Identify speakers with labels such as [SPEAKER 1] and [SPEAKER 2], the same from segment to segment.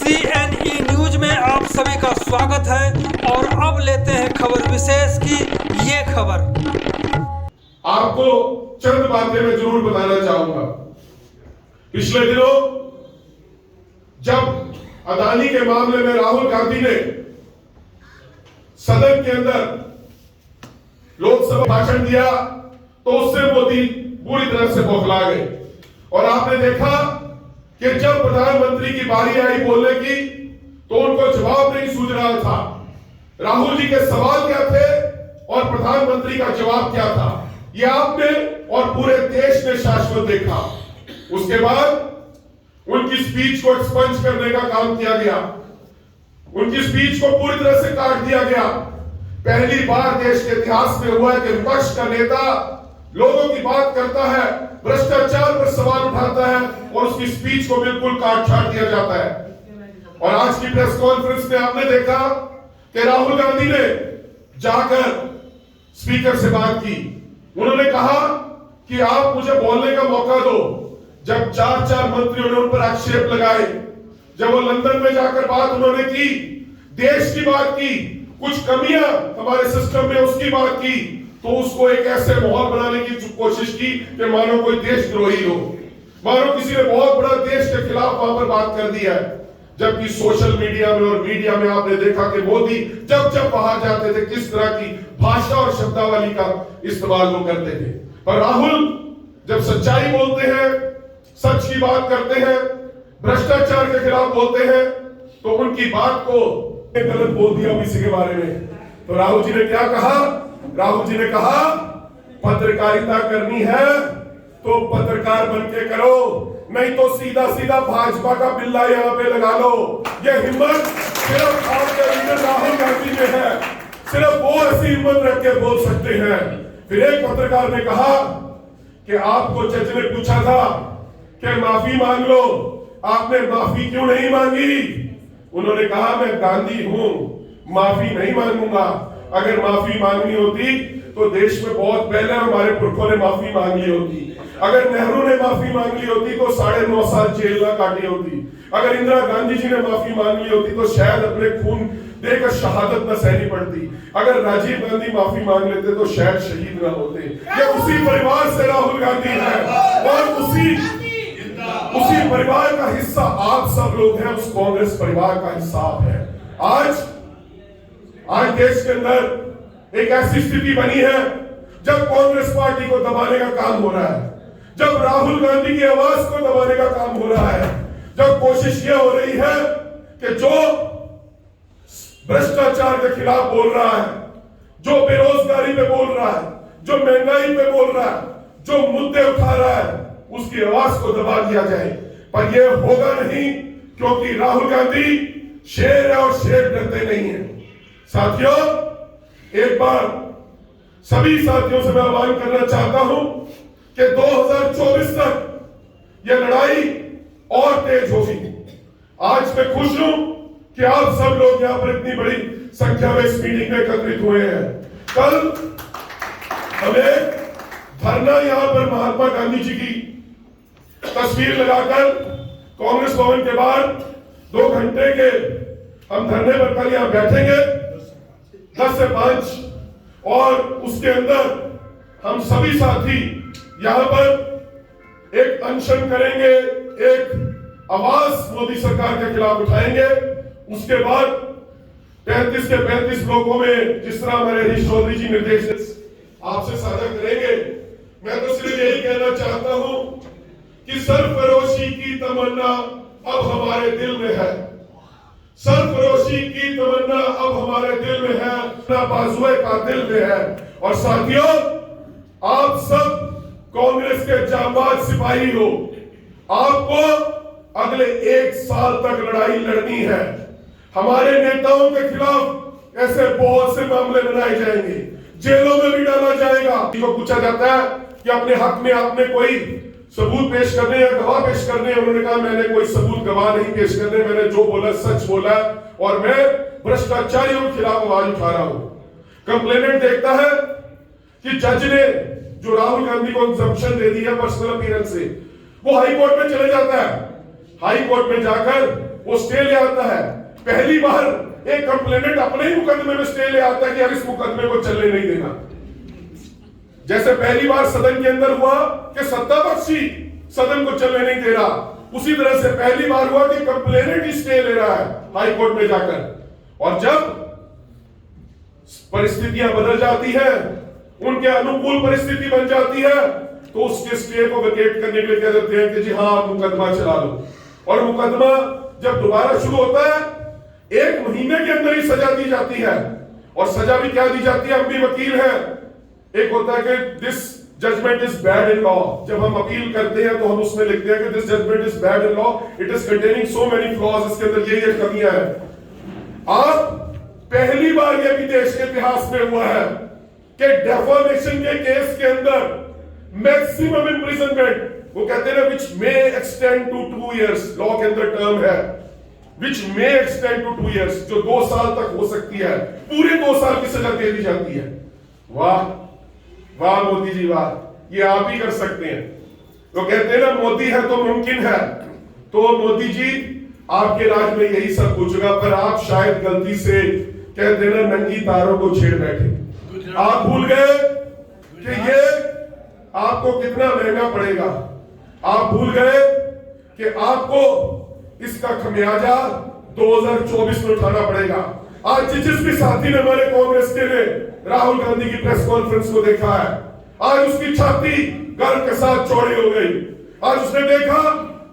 [SPEAKER 1] CNE news में आप सभी का स्वागत है और अब लेते हैं खबर विशेष की ये खबर।
[SPEAKER 2] आपको चंद बातें मैं जरूर बताना चाहूंगा। पिछले दिनों जब अदानी के मामले में राहुल गांधी ने सदन के अंदर लोकसभा भाषण दिया तो उससे मोदी पूरी तरह से बौखला गए और आपने देखा कि जब प्रधानमंत्री की बारी आई बोलने की तो उनको जवाब नहीं सूझ रहा था। राहुल जी के सवाल क्या थे और प्रधानमंत्री का जवाब क्या था, यह आपने और पूरे देश ने शाश्वत देखा। उसके बाद उनकी स्पीच को एक्सपंज करने का काम किया गया, उनकी स्पीच को पूरी तरह से काट दिया गया। पहली बार देश के इतिहास में हुआ है कि विपक्ष का नेता लोगों की बात करता है, भ्रष्टाचार पर सवाल उठाता है और उसकी स्पीच को बिल्कुल काट छाट दिया जाता है। और आज की प्रेस कॉन्फ्रेंस में आपने देखा कि राहुल गांधी ने जाकर स्पीकर से बात की। उन्होंने कहा कि आप मुझे बोलने का मौका दो। जब चार मंत्रियों ने उन पर आक्षेप लगाए, जब वो लंदन में जाकर बात उन्होंने की, देश की बात की, कुछ कमियां हमारे सिस्टम में उसकी बात की, तो उसको एक ऐसे माहौल बनाने की कोशिश की कि मानो कोई देशद्रोही हो, मानो किसी ने बहुत बड़ा देश के खिलाफ वहां पर बात कर दिया है। जबकि सोशल मीडिया में और मीडिया में आपने देखा कि मोदी जब जब बाहर जाते थे किस तरह की भाषा और शब्दावली का इस्तेमाल वो करते थे। पर राहुल जब सच्चाई बोलते हैं, सच की बात करते हैं, भ्रष्टाचार के खिलाफ बोलते हैं, तो उनकी बात को गलत बोल दिया किसी के बारे में। तो राहुल जी ने क्या कहा? राहुल जी ने कहा पत्रकारिता करनी है तो पत्रकार बनके करो, नहीं तो सीधा सीधा भाजपा का बिल्ला यहाँ पे लगा लो। ये हिम्मत सिर्फ आपके लीडर राहुल गांधी में है, सिर्फ वो ऐसी हिम्मत रख के बोल सकते हैं। फिर एक पत्रकार ने कहा कि आपको जज ने पूछा था कि माफी मांग लो, आपने माफी क्यों नहीं मांगी? उन्होंने कहा मैं गांधी हूं, माफी नहीं मांगूंगा। अगर माफी मांगनी होती तो देश में बहुत पहले हमारे पुरखों ने माफी मांग ली होती। अगर नेहरू ने माफी मांग ली होती तो 9.5 साल जेल ना काटी होती। अगर इंदिरा गांधी जी ने माफी मांग ली होती तो शायद अपने खून देकर शहादत न सहनी पड़ती। अगर राजीव गांधी माफी मांग लेते तो शायद शहीद न होते। ये उसी परिवार से राहुल गांधी है और उसी परिवार का हिस्सा आप सब लोग हैं, उस कांग्रेस परिवार का हिस्सा आप है। आज देश के अंदर एक ऐसी स्थिति बनी है जब कांग्रेस पार्टी को दबाने का काम हो रहा है, जब राहुल गांधी की आवाज को दबाने का काम हो रहा है, जब कोशिश यह हो रही है कि जो भ्रष्टाचार के खिलाफ बोल रहा है, जो बेरोजगारी पे बोल रहा है, जो महंगाई पे बोल रहा है, जो मुद्दे उठा रहा है, उसकी आवाज को दबा दिया जाए। पर यह होगा नहीं, क्योंकि राहुल गांधी शेर है और शेर डरते नहीं है। साथियों, एक बार सभी साथियों से मैं आह्वान करना चाहता हूं कि 2024 तक यह लड़ाई और तेज होगी। आज मैं खुश हूं कि आप सब लोग यहां पर इतनी बड़ी संख्या में इस मीटिंग में एकत्रित हुए हैं। कल हमें धरना यहां पर महात्मा गांधी जी की तस्वीर लगाकर कांग्रेस भवन के बाहर 2 घंटे के हम धरने पर कल यहां बैठेंगे 10 से 5 और उसके अंदर हम सभी साथी यहां पर एक अनशन करेंगे, एक आवाज मोदी सरकार के खिलाफ उठाएंगे। उसके बाद 35 के 35 ब्लॉकों में जिस तरह हमारे हरीश चौधरी जी निर्देश आपसे साझा करेंगे। मैं तो सिर्फ यही कहना चाहता हूं कि सरफरोशी की तमन्ना अब हमारे दिल में है, सरफरोशी की तमन्ना अब हमारे दिल में है, बाजुए का दिल में है। और साथियों, आप सब कांग्रेस के जांबाज सिपाही हो, आपको अगले 1 साल तक लड़ाई लड़नी है। हमारे नेताओं के खिलाफ ऐसे बहुत से मामले बनाए जाएंगे, जेलों में भी डाला जाएगा। को पूछा जाता है कि अपने हक में आपने कोई सबूत पेश करने या गवाह पेश करने, उन्होंने कहा मैंने कोई सबूत गवाह नहीं पेश करने, मैंने जो बोला सच बोला और मैं भ्रष्टाचारियों के खिलाफ आवाज उठा रहा हूं। कंप्लेनेंट देखता है कि जज ने जो राहुल गांधी को एग्जम्पशन दे दी है पर्सनल अपीयरेंस से, वो हाई कोर्ट में चले जाता है। हाई कोर्ट में जाकर वो स्टे ले आता है। पहली बार एक कंप्लेनेंट अपने ही मुकदमे में स्टे ले आता है कि यार इस मुकदमे को चलने नहीं देना। जैसे पहली बार सदन के अंदर हुआ कि सत्तापक्षी सदन को चलने नहीं दे रहा, उसी तरह से पहली बार हुआ कि कंप्लेनेंट ही स्टे ले रहा है हाई कोर्ट में जाकर। और जब परिस्थितियां बदल जाती है, उनके अनुकूल परिस्थिति बन जाती है, तो उसके स्टे को वेकेट करने के लिए कह देते हैं कि जी हाँ आप मुकदमा चला लो। और मुकदमा जब दोबारा शुरू होता है, 1 महीने के अंदर ही सजा दी जाती है। और सजा भी क्या दी जाती है, हम भी वकील हैं। एक होता है कि this judgement is bad in law. जब हम अपील करते हैं तो हम उसमें लिखते हैं कि this judgement is bad in law, it is containing so many flaws, इसके अंदर ये कमियां हैं। आज पहली बार यह भी देश के इतिहास में हुआ है कि डेफॉर्मेशन के केस के अंदर मैक्सिमम इंप्रिजनमेंट, वो कहते हैं ना which may extend to 2 years, law के अंदर टर्म है which may extend to 2 years, जो 2 साल तक हो सकती है, पूरे 2 साल की सजा दे दी जाती है। वाह वाह मोदी जी वाह, ये आप ही कर सकते हैं। तो कहते हैं ना मोदी है तो मुमकिन है। तो मोदी जी आपके राज में यही सब कुछ होगा, पर आप शायद गलती से कहते हैं ना नंगी तारों को छेड़ बैठे। आप भूल गए कि ये आपको कितना महंगा पड़ेगा। आप भूल गए कि आपको इसका खमियाजा 2024 में उठाना पड़ेगा। आज जिस भी साथी ने हमारे कांग्रेस के ने राहुल गांधी की प्रेस कॉन्फ्रेंस को देखा है, आज उसकी छाती गर्व के साथ चौड़ी हो गई। आज उसने देखा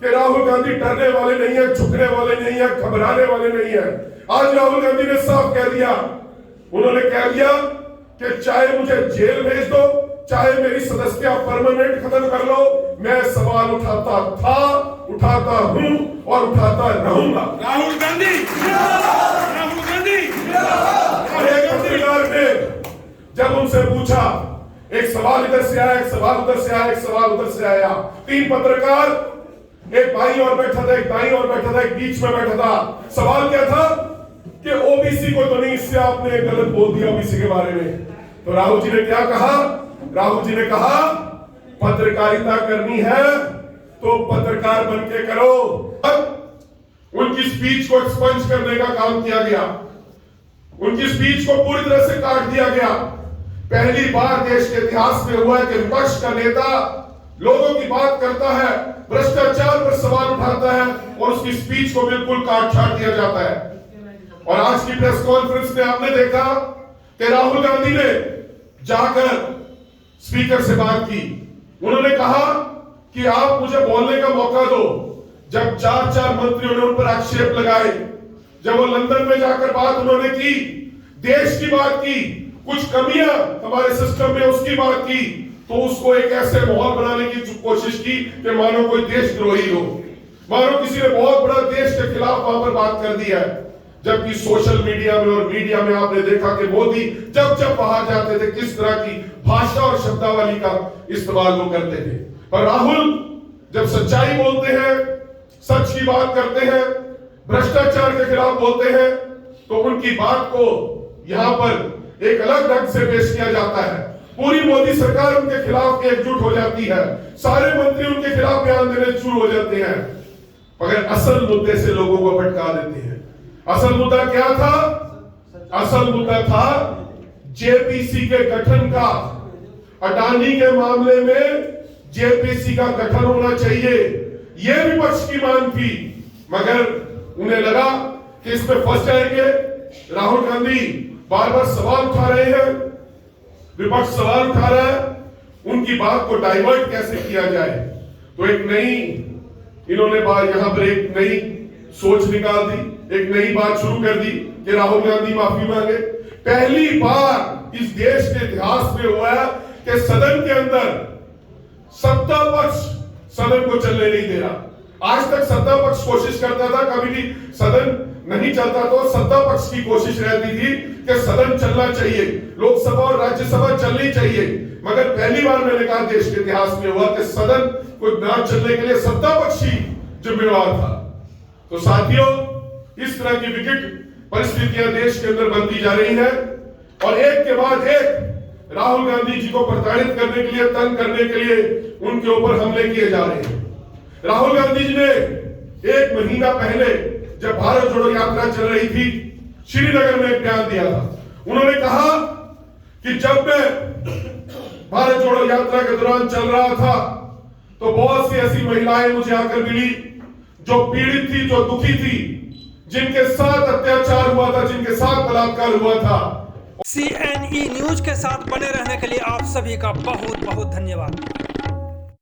[SPEAKER 2] कि राहुल गांधी डरने वाले नहीं है, झुकने वाले नहीं है, घबराने वाले नहीं है। आज राहुल गांधी ने साफ कह दिया, उन्होंने कह दिया कि चाहे मुझे जेल भेज दो, चाहे मेरी सदस्यता परमानेंट खत्म कर लो, मैं सवाल उठाता था, उठाता हूं और उठाता रहूंगा।
[SPEAKER 3] राहुल गांधी, राहुल गांधी।
[SPEAKER 2] एक पत्रकार ने जब उनसे पूछा, एक सवाल इधर से आया, एक सवाल उधर से आया, एक सवाल उधर से आया, 3 पत्रकार, एक बाईं ओर बैठा था, एक दाईं ओर बैठा था, एक बीच में बैठा था। सवाल क्या था कि ओबीसी को तो नहीं, इससे आपने गलत बोल दिया ओबीसी के बारे में। तो राहुल जी ने क्या कहा? राहुल जी ने कहा पत्रकारिता करनी है तो पत्रकार बन के करो। उनकी स्पीच को एक्सपंज करने का काम किया गया, उनकी स्पीच को पूरी तरह से काट दिया गया। पहली बार देश के इतिहास में हुआ है कि विपक्ष का नेता लोगों की बात करता है, भ्रष्टाचार पर सवाल उठाता है और उसकी स्पीच को बिल्कुल काट छाट दिया जाता है। और आज की प्रेस कॉन्फ्रेंस में आपने देखा कि राहुल गांधी ने जाकर स्पीकर से बात की। उन्होंने कहा कि आप मुझे बोलने का मौका दो। जब 4 मंत्रियों ने उन पर आक्षेप लगाए, जब वो लंदन में जाकर बात उन्होंने की, देश की बात की, कुछ कमियां हमारे सिस्टम में उसकी बात की, तो उसको एक ऐसे माहौल बनाने की कोशिश की कि मानो कोई देशद्रोही हो, मानो किसी ने बहुत बड़ा देश के खिलाफ वहां पर बात कर दी है। जबकि सोशल मीडिया में और मीडिया में आपने देखा कि मोदी जब जब बाहर जाते थे किस तरह की भाषा और शब्दावली का इस्तेमाल वो करते थे। पर राहुल जब सच्चाई बोलते हैं, सच की बात करते हैं, भ्रष्टाचार के खिलाफ बोलते हैं, तो उनकी बात को यहां पर एक अलग ढंग से पेश किया जाता है। पूरी मोदी सरकार उनके खिलाफ एकजुट हो जाती है, सारे मंत्री उनके खिलाफ बयान देने शुरू हो जाते हैं, मगर असल मुद्दे से लोगों को भटका देते हैं। असल मुद्दा क्या था? असल मुद्दा था जेपीसी के गठन का। अडानी के मामले में जेपीसी का गठन होना चाहिए, यह विपक्ष की मांग थी, मगर उन्हें लगा कि इसमें फंस जाएंगे। राहुल गांधी बार बार सवाल उठा रहे हैं, विपक्ष सवाल उठा रहा है, उनकी बात को डाइवर्ट कैसे किया जाए। तो एक नई इन्होंने बात यहां पर एक नई सोच निकाल दी, एक नई बात शुरू कर दी कि राहुल गांधी माफी मांगे। पहली बार इस देश के इतिहास में हुआ है कि सदन के अंदर सत्ता पक्ष सदन को चलने नहीं दे रहा। आज तक सत्ता पक्ष कोशिश करता था, कभी भी सदन नहीं चलता तो सत्ता पक्ष की कोशिश रहती थी कि सदन चलना चाहिए, लोकसभा और राज्यसभा चलनी चाहिए। मगर पहली बार मैंने कहा देश के इतिहास में हुआ कि सदन को ना चलने के लिए सत्ता पक्ष ही जिम्मेवार था। तो साथियों, इस तरह की विकट परिस्थितियां देश के अंदर बनती जा रही है और एक के बाद एक राहुल गांधी जी को प्रताड़ित करने के लिए, तंग करने के लिए उनके ऊपर हमले किए जा रहे हैं। राहुल गांधी जी ने 1 महीना पहले जब भारत जोड़ो यात्रा चल रही थी, श्रीनगर में एक बयान दिया था। उन्होंने कहा कि जब मैं भारत जोड़ो यात्रा के दौरान चल रहा था तो बहुत सी ऐसी महिलाएं मुझे आकर मिली जो पीड़ित थी, जो दुखी थी, जिनके साथ अत्याचार हुआ था, जिनके साथ बलात्कार हुआ था।
[SPEAKER 1] CNE न्यूज के साथ बने रहने के लिए आप सभी का बहुत बहुत धन्यवाद।